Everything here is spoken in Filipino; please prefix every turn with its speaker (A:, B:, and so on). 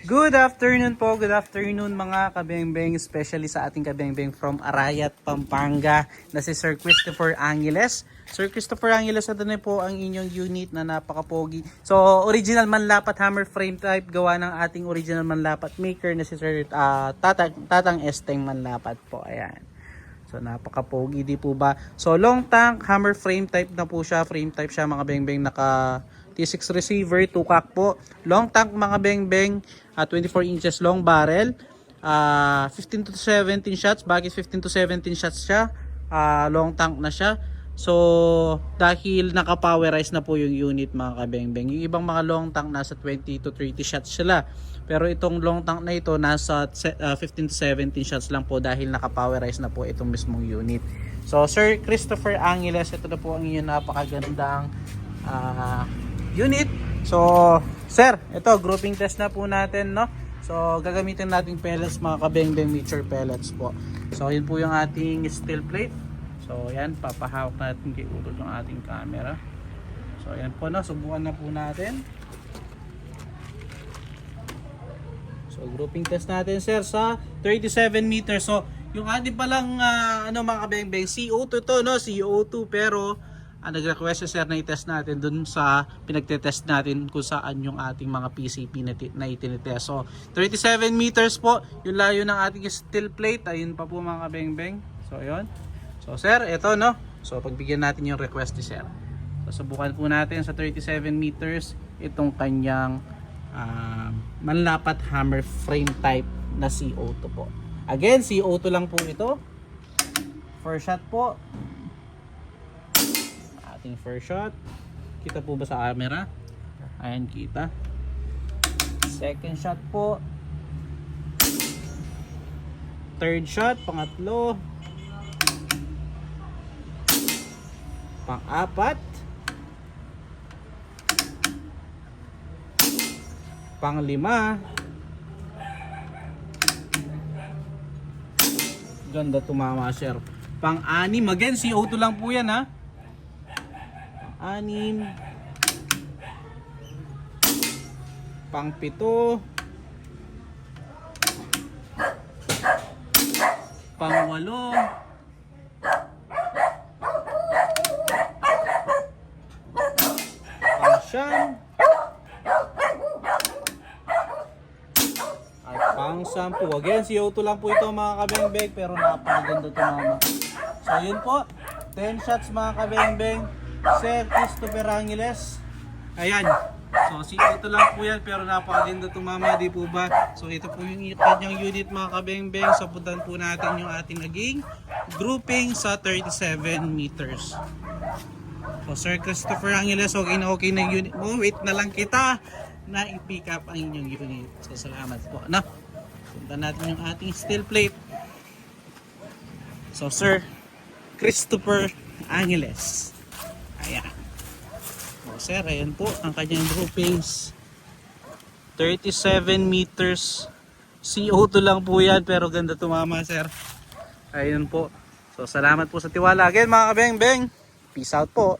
A: Good afternoon po, good afternoon mga kabengbeng, especially sa ating kabengbeng from Arayat, Pampanga na si Sir Christopher Angeles. Sir Christopher Angeles, ito na po ang inyong unit na napakapogi. So, original manlapat hammer frame type gawa ng ating original manlapat maker na si Sir Tatang Esteng Manlapat po. Ayan. So, napakapogi di po ba? So, long tank, hammer frame type na po siya. Frame type siya mga bengbeng, naka T6 receiver, 2-cock po. Long tank mga bengbeng, 24 inches long barrel. 15 to 17 shots, bakit 15 to 17 shots siya? Long tank na siya. So, dahil naka-powerize na po yung unit mga kabengbeng. Yung ibang mga long tank nasa 20 to 30 shots sila. Pero itong long tank na ito nasa 15 to 17 shots lang po dahil naka-powerize na po itong mismong unit. So, Sir Christopher Angeles, ito na po ang inyong napakagandang unit. So, sir, ito grouping test na po natin, no? So, gagamitin natin pellets mga kabengbeng, mixture pellets po. So, yun po yung ating steel plate. So, yan, papahawak natin kay Urod ng ating camera. So, yan po, no? Subukan na po natin. So, grouping test natin, sir, sa 37 meters. So, yung ating palang, mga kabengbeng, CO2 to, no? CO2, pero nag-request si sir na i-test natin dun sa pinagtetest natin kung saan yung ating mga PCP na itinitest. So 37 meters po yung layo ng ating steel plate. Ayun pa po mga kabengbeng. So ayun. So sir, eto, no. So pagbigyan natin yung request ni sir. So subukan po natin sa 37 meters itong kanyang manlapat hammer frame type na CO2 po. Again, CO2 lang po ito. First shot po. Ating first shot. Kita po ba sa camera? Ayan, kita. Second shot po. Third shot, pangatlo. Pang-apat. Pang-lima. Ganda tumama, sir. Pang-anim. Again, CO2 lang po yan, ha. Anim, pang-pito, pang-walo, pang-siyam, at pang-sampu. Again, CO2 lang po ito mga kabengbeng, pero napakaganda tumama. So yun po, 10 shots mga kabengbeng. Sir Christopher Angeles. Ayan. So CO2 lang po yan, pero napakaganda tumama, di po ba? So ito po yung kanyang unit mga kabengbeng. So puntan po natin yung ating naging grouping sa 37 meters. So Sir Christopher Angeles, okay na yung unit mo. Wait na lang kita na i-pick up ang inyong unit. So salamat po. No? Puntan natin yung ating steel plate. So Sir Christopher Angeles. Ayan. O sir, ayan po ang kanyang groupings. 37 meters. CO2 lang po yan, pero ganda tumama, sir. Ayan po. So salamat po sa tiwala. Again mga kabengbeng, peace out po.